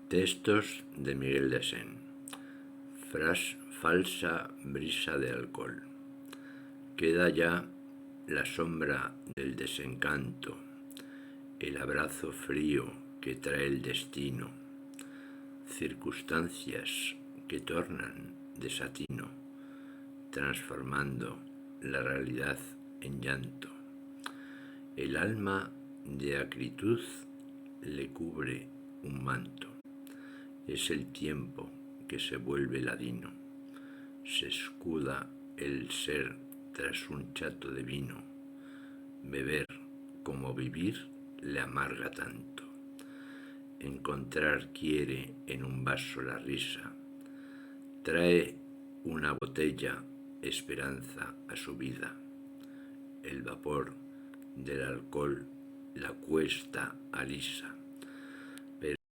Textos de Miguel de Sen. Falsa brisa de alcohol. Queda ya la sombra del desencanto, el abrazo frío que trae el destino, circunstancias que tornan desatino, transformando la realidad en llanto. El alma de acritud le cubre un manto. Es el tiempo que se vuelve ladino. Se escuda el ser tras un chato de vino. Beber como vivir le amarga tanto. Encontrar quiere en un vaso la risa. Trae una botella esperanza a su vida. El vapor del alcohol la cuesta alisa.